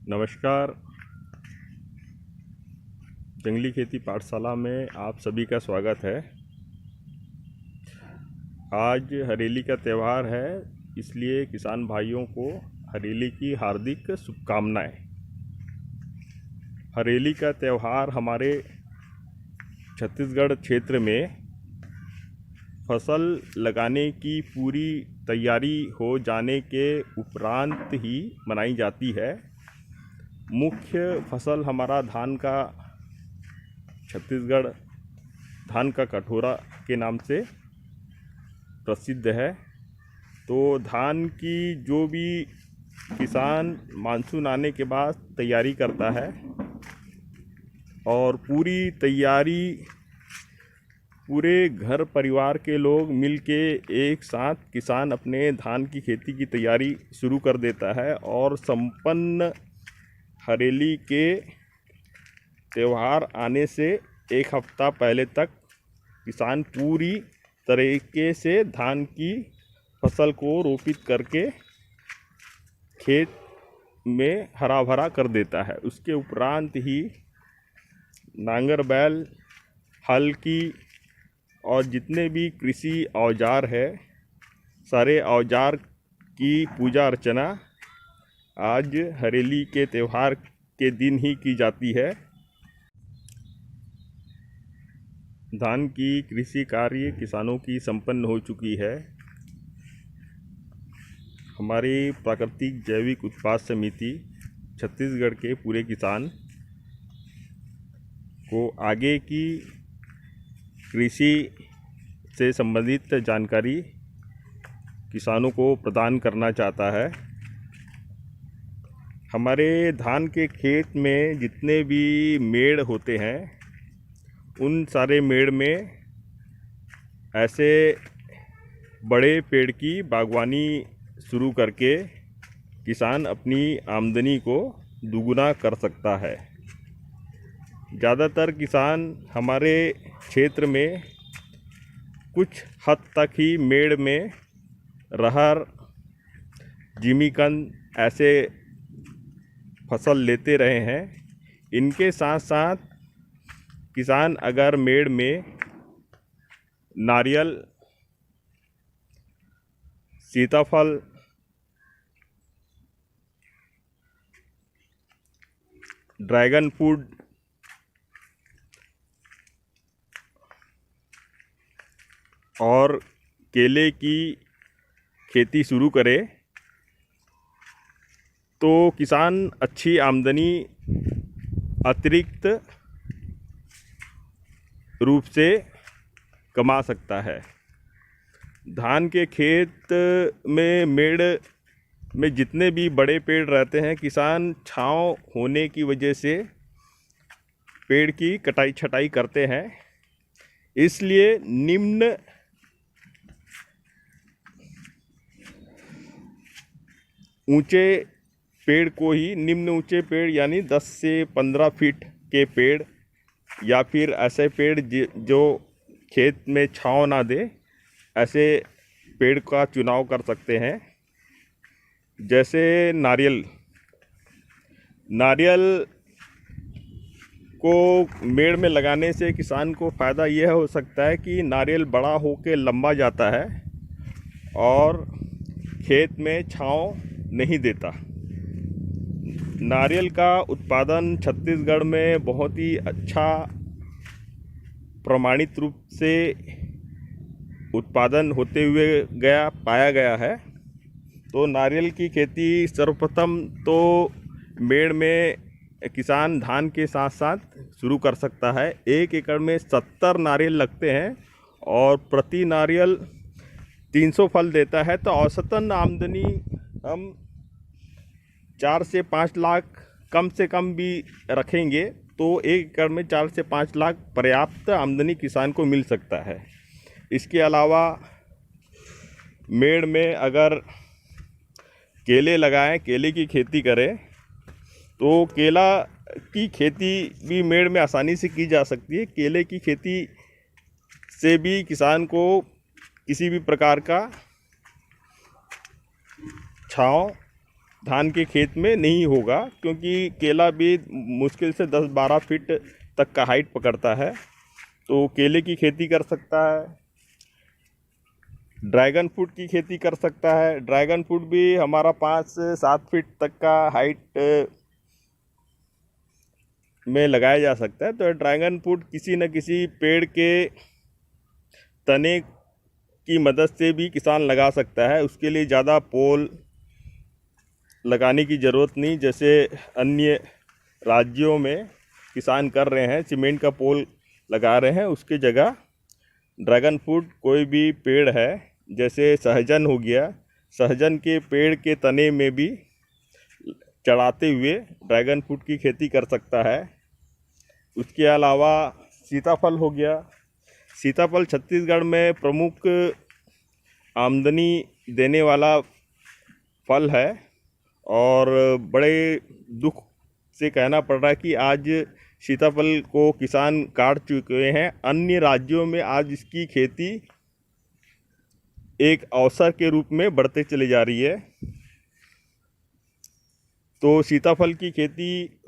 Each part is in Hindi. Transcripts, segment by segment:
नमस्कार। जंगली खेती पाठशाला में आप सभी का स्वागत है। आज हरेली का त्यौहार है, इसलिए किसान भाइयों को हरेली की हार्दिक शुभकामनाएं। हरेली का त्यौहार हमारे छत्तीसगढ़ क्षेत्र में फसल लगाने की पूरी तैयारी हो जाने के उपरांत ही मनाई जाती है। मुख्य फसल हमारा धान का, छत्तीसगढ़ धान का कटोरा के नाम से प्रसिद्ध है। तो धान की जो भी किसान मानसून आने के बाद तैयारी करता है और पूरी तैयारी पूरे घर परिवार के लोग मिलके एक साथ किसान अपने धान की खेती की तैयारी शुरू कर देता है और संपन्न हरेली के त्यौहार आने से एक हफ्ता पहले तक किसान पूरी तरीके से धान की फसल को रोपित करके खेत में हरा भरा कर देता है। उसके उपरांत ही नांगर बैल, हल की और जितने भी कृषि औजार है, सारे औजार की पूजा अर्चना आज हरेली के त्यौहार के दिन ही की जाती है। धान की कृषि कार्य किसानों की संपन्न हो चुकी है। हमारी प्राकृतिक जैविक उत्पाद समिति छत्तीसगढ़ के पूरे किसान को आगे की कृषि से संबंधित जानकारी किसानों को प्रदान करना चाहता है। हमारे धान के खेत में जितने भी मेड़ होते हैं, उन सारे मेड़ में ऐसे बड़े पेड़ की बागवानी शुरू करके किसान अपनी आमदनी को दुगुना कर सकता है। ज़्यादातर किसान हमारे क्षेत्र में कुछ हद तक ही मेड़ में रहर, जिमीकंद ऐसे फसल लेते रहे हैं। इनके साथ साथ किसान अगर मेड़ में नारियल, सीताफल, ड्रैगन फ्रूट और केले की खेती शुरू करे तो किसान अच्छी आमदनी अतिरिक्त रूप से कमा सकता है। धान के खेत में मेड़ में जितने भी बड़े पेड़ रहते हैं, किसान छांव होने की वजह से पेड़ की कटाई छटाई करते हैं। इसलिए निम्न ऊंचे पेड़ को ही, निम्न ऊंचे पेड़ यानी 10 से 15 फीट के पेड़ या फिर ऐसे पेड़ जो खेत में छांव ना दे, ऐसे पेड़ का चुनाव कर सकते हैं। जैसे नारियल को मेड़ में लगाने से किसान को फ़ायदा यह हो सकता है कि नारियल बड़ा होकर लंबा जाता है और खेत में छांव नहीं देता। नारियल का उत्पादन छत्तीसगढ़ में बहुत ही अच्छा प्रमाणित रूप से उत्पादन होते हुए पाया गया है। तो नारियल की खेती सर्वप्रथम तो मेड़ में किसान धान के साथ साथ शुरू कर सकता है। 1 एकड़ में 70 नारियल लगते हैं और प्रति नारियल 300 फल देता है। तो औसतन आमदनी हम 4 से 5 लाख कम से कम भी रखेंगे तो 1 एकड़ में 4 से 5 लाख पर्याप्त आमदनी किसान को मिल सकता है। इसके अलावा मेड़ में अगर केले लगाएं, केले की खेती करें तो केला की खेती भी मेड़ में आसानी से की जा सकती है। केले की खेती से भी किसान को किसी भी प्रकार का छांव धान के खेत में नहीं होगा, क्योंकि केला भी मुश्किल से 10-12 फीट तक का हाइट पकड़ता है। तो केले की खेती कर सकता है, ड्रैगन फ्रूट की खेती कर सकता है। ड्रैगन फ्रूट भी हमारा 5 से 7 फीट तक का हाइट में लगाया जा सकता है। तो ड्रैगन फ्रूट किसी न किसी पेड़ के तने की मदद से भी किसान लगा सकता है। उसके लिए ज़्यादा पोल लगाने की ज़रूरत नहीं, जैसे अन्य राज्यों में किसान कर रहे हैं, सीमेंट का पोल लगा रहे हैं। उसकी जगह ड्रैगन फ्रूट कोई भी पेड़ है, जैसे सहजन हो गया, सहजन के पेड़ के तने में भी चढ़ाते हुए ड्रैगन फ्रूट की खेती कर सकता है। उसके अलावा सीताफल हो गया। सीताफल छत्तीसगढ़ में प्रमुख आमदनी देने वाला फल है, और बड़े दुख से कहना पड़ रहा है कि आज सीताफल को किसान काट चुके हैं। अन्य राज्यों में आज इसकी खेती एक अवसर के रूप में बढ़ते चली जा रही है। तो सीताफल की खेती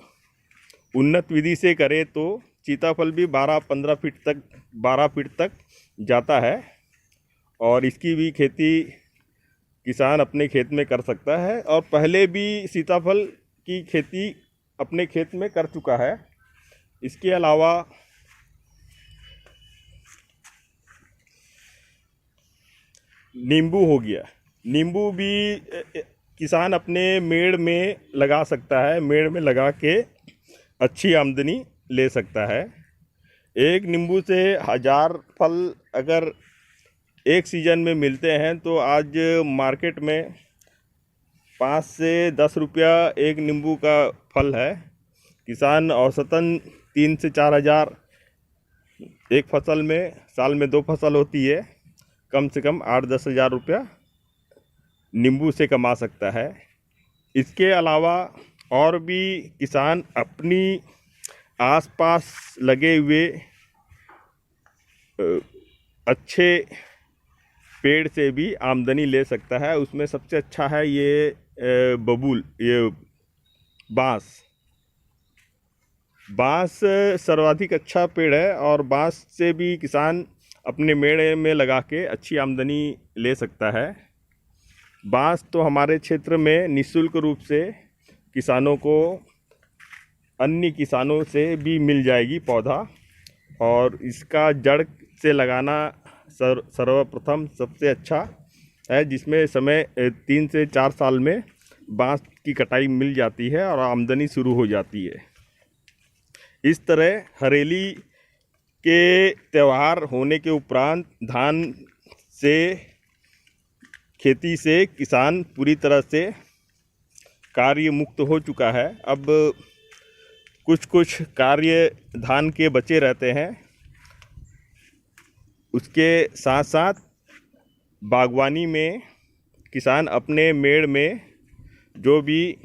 उन्नत विधि से करें तो सीताफल भी 12 फीट तक जाता है, और इसकी भी खेती किसान अपने खेत में कर सकता है, और पहले भी सीताफल की खेती अपने खेत में कर चुका है। इसके अलावा नींबू हो गया। नींबू भी किसान अपने मेड़ में लगा सकता है, मेड़ में लगा के अच्छी आमदनी ले सकता है। एक नींबू से 1000 फल अगर एक सीज़न में मिलते हैं, तो आज मार्केट में 5 से 10 रुपया एक नींबू का फल है। किसान औसतन 3 से 4 हज़ार एक फसल में, साल में 2 फसल होती है, कम से कम 8-10 हज़ार रुपया नींबू से कमा सकता है। इसके अलावा और भी किसान अपनी आसपास लगे हुए अच्छे पेड़ से भी आमदनी ले सकता है। उसमें सबसे अच्छा है ये बबूल, ये बांस सर्वाधिक अच्छा पेड़ है, और बांस से भी किसान अपने मेड़े में लगा के अच्छी आमदनी ले सकता है। बांस तो हमारे क्षेत्र में निःशुल्क रूप से किसानों को अन्य किसानों से भी मिल जाएगी पौधा, और इसका जड़ से लगाना सर्वप्रथम सबसे अच्छा है, जिसमें समय 3 से 4 साल में बांस की कटाई मिल जाती है और आमदनी शुरू हो जाती है। इस तरह हरेली के त्यौहार होने के उपरांत धान से खेती से किसान पूरी तरह से कार्य मुक्त हो चुका है। अब कुछ कार्य धान के बचे रहते हैं। उसके साथ साथ बागवानी में किसान अपने मेड़ में जो भी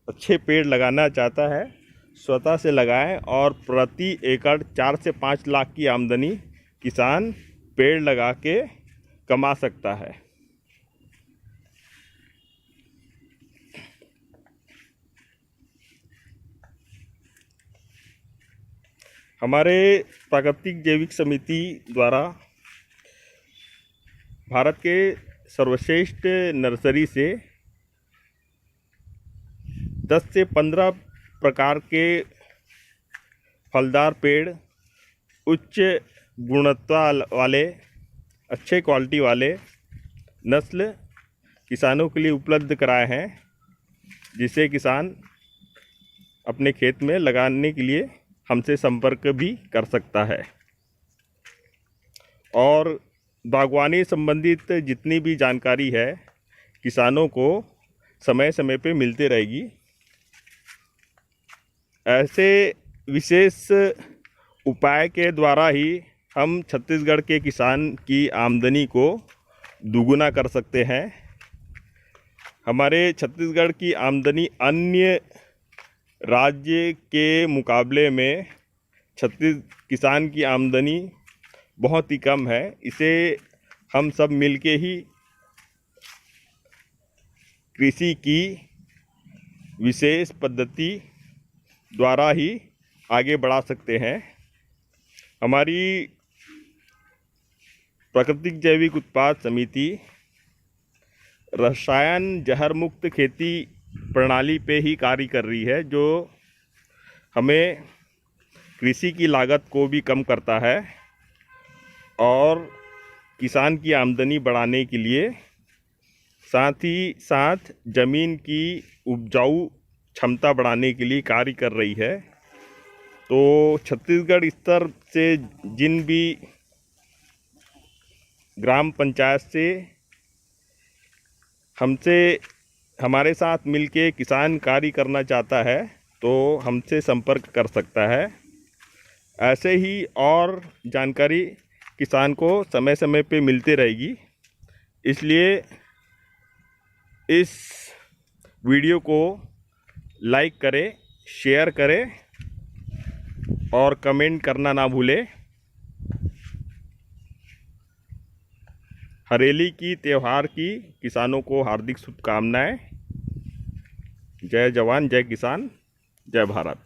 अच्छे पेड़ लगाना चाहता है स्वतः से लगाएं, और प्रति एकड़ 4 से 5 लाख की आमदनी किसान पेड़ लगा के कमा सकता है। हमारे प्राकृतिक जैविक समिति द्वारा भारत के सर्वश्रेष्ठ नर्सरी से 10 से 15 प्रकार के फलदार पेड़ उच्च गुणवत्ता वाले, अच्छे क्वालिटी वाले नस्ल किसानों के लिए उपलब्ध कराए हैं, जिसे किसान अपने खेत में लगाने के लिए हमसे संपर्क भी कर सकता है। और बागवानी संबंधित जितनी भी जानकारी है किसानों को समय समय पे मिलती रहेगी। ऐसे विशेष उपाय के द्वारा ही हम छत्तीसगढ़ के किसान की आमदनी को दुगुना कर सकते हैं। हमारे छत्तीसगढ़ की आमदनी अन्य राज्य के मुकाबले में किसान की आमदनी बहुत ही कम है। इसे हम सब मिलके ही कृषि की विशेष पद्धति द्वारा ही आगे बढ़ा सकते हैं। हमारी प्राकृतिक जैविक उत्पाद समिति रसायन जहर मुक्त खेती प्रणाली पे ही कार्य कर रही है, जो हमें कृषि की लागत को भी कम करता है और किसान की आमदनी बढ़ाने के लिए, साथ ही साथ ज़मीन की उपजाऊ क्षमता बढ़ाने के लिए कार्य कर रही है। तो छत्तीसगढ़ स्तर से जिन भी ग्राम पंचायत से हमारे साथ मिलके किसान कार्य करना चाहता है तो हमसे संपर्क कर सकता है। ऐसे ही और जानकारी किसान को समय समय पे मिलते रहेगी, इसलिए इस वीडियो को लाइक करें, शेयर करें और कमेंट करना ना भूलें। हरेली की त्यौहार की किसानों को हार्दिक शुभकामनाएं। जय जवान, जय किसान, जय भारत।